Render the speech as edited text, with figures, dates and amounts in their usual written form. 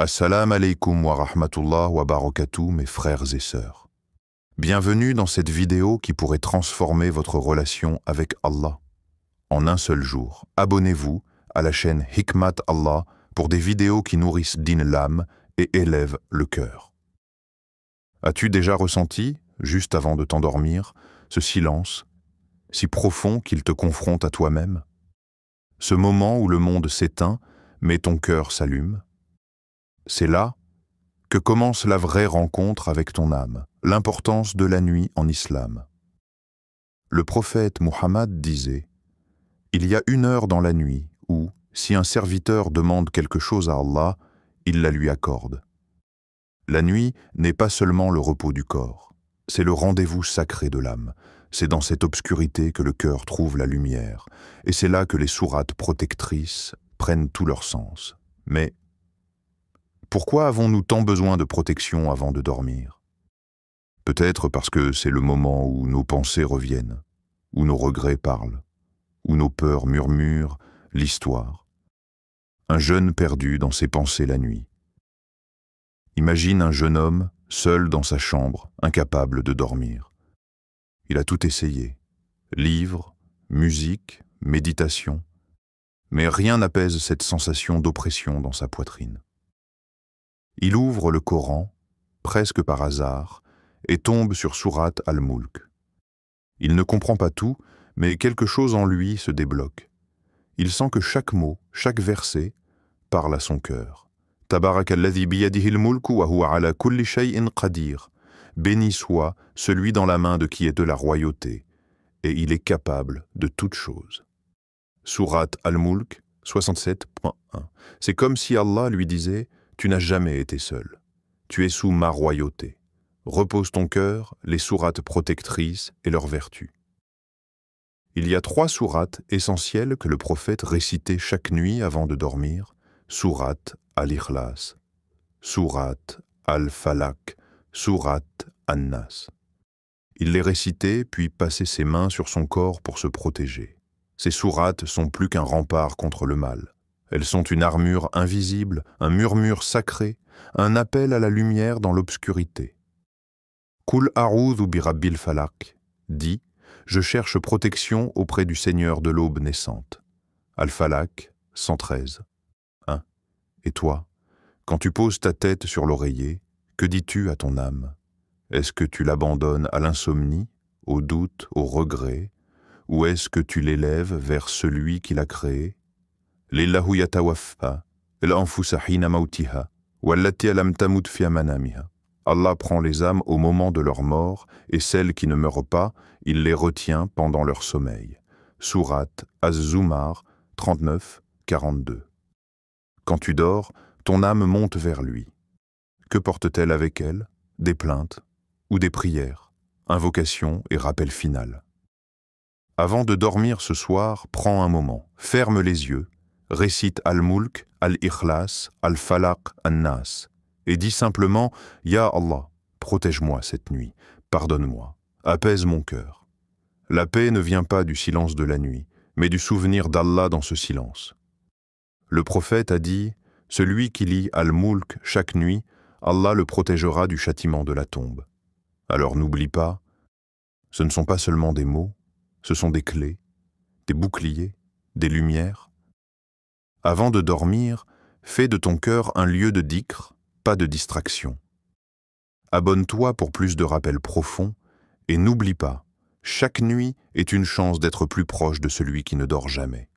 Assalamu alaikum wa rahmatullah wa barakatuh, mes frères et sœurs. Bienvenue dans cette vidéo qui pourrait transformer votre relation avec Allah. En un seul jour, abonnez-vous à la chaîne Hikmat Allah pour des vidéos qui nourrissent din l'âme et élèvent le cœur. As-tu déjà ressenti, juste avant de t'endormir, ce silence, si profond qu'il te confronte à toi-même? Ce moment où le monde s'éteint, mais ton cœur s'allume? C'est là que commence la vraie rencontre avec ton âme, l'importance de la nuit en islam. Le prophète Muhammad disait « Il y a une heure dans la nuit où, si un serviteur demande quelque chose à Allah, il la lui accorde. » La nuit n'est pas seulement le repos du corps, c'est le rendez-vous sacré de l'âme. C'est dans cette obscurité que le cœur trouve la lumière, et c'est là que les sourates protectrices prennent tout leur sens. Mais pourquoi avons-nous tant besoin de protection avant de dormir? Peut-être parce que c'est le moment où nos pensées reviennent, où nos regrets parlent, où nos peurs murmurent l'histoire. Un jeune perdu dans ses pensées la nuit. Imagine un jeune homme, seul dans sa chambre, incapable de dormir. Il a tout essayé, livres, musique, méditation, mais rien n'apaise cette sensation d'oppression dans sa poitrine. Il ouvre le Coran, presque par hasard, et tombe sur Sourate Al-Mulk. Il ne comprend pas tout, mais quelque chose en lui se débloque. Il sent que chaque mot, chaque verset, parle à son cœur. Tabarakalladhi biyadihil mulku wa huwa ala kulli shay'in qadir. Béni soit celui dans la main de qui est de la royauté, et il est capable de toutes choses. Sourate Al-Mulk 67.1. C'est comme si Allah lui disait « Tu n'as jamais été seul. Tu es sous ma royauté. Repose ton cœur, les sourates protectrices et leurs vertus. » Il y a 3 sourates essentielles que le prophète récitait chaque nuit avant de dormir. Sourate Al-Ikhlas, Sourate Al-Falaq, Sourate An-Nas. Il les récitait, puis passait ses mains sur son corps pour se protéger. Ces sourates sont plus qu'un rempart contre le mal. Elles sont une armure invisible, un murmure sacré, un appel à la lumière dans l'obscurité. Qul a'udhu bi rabbil falaq dit « Je cherche protection auprès du Seigneur de l'aube naissante ». Al-Falaq 113. 1. Et toi, quand tu poses ta tête sur l'oreiller, que dis-tu à ton âme? Est-ce que tu l'abandonnes à l'insomnie, au doute, au regret, ou est-ce que tu l'élèves vers celui qui l'a créé? Lillahu yatawaffa, al-anfusa hina mautiha, wallati lam tamut fi manamiha. Allah prend les âmes au moment de leur mort, et celles qui ne meurent pas, il les retient pendant leur sommeil. Sourate Az-Zumar 39-42. Quand tu dors, ton âme monte vers lui. Que porte-t-elle avec elle? Des plaintes ou des prières, invocations et rappel final. Avant de dormir ce soir, prends un moment, ferme les yeux, récite Al-Mulk, Al-Ikhlas, Al-Falaq, An-Nas, et dis simplement « Ya Allah, protège-moi cette nuit, pardonne-moi, apaise mon cœur ». La paix ne vient pas du silence de la nuit, mais du souvenir d'Allah dans ce silence. Le prophète a dit « Celui qui lit Al-Mulk chaque nuit, Allah le protégera du châtiment de la tombe ». Alors n'oublie pas, ce ne sont pas seulement des mots, ce sont des clés, des boucliers, des lumières. Avant de dormir, fais de ton cœur un lieu de dhikr, pas de distraction. Abonne-toi pour plus de rappels profonds et n'oublie pas, chaque nuit est une chance d'être plus proche de celui qui ne dort jamais.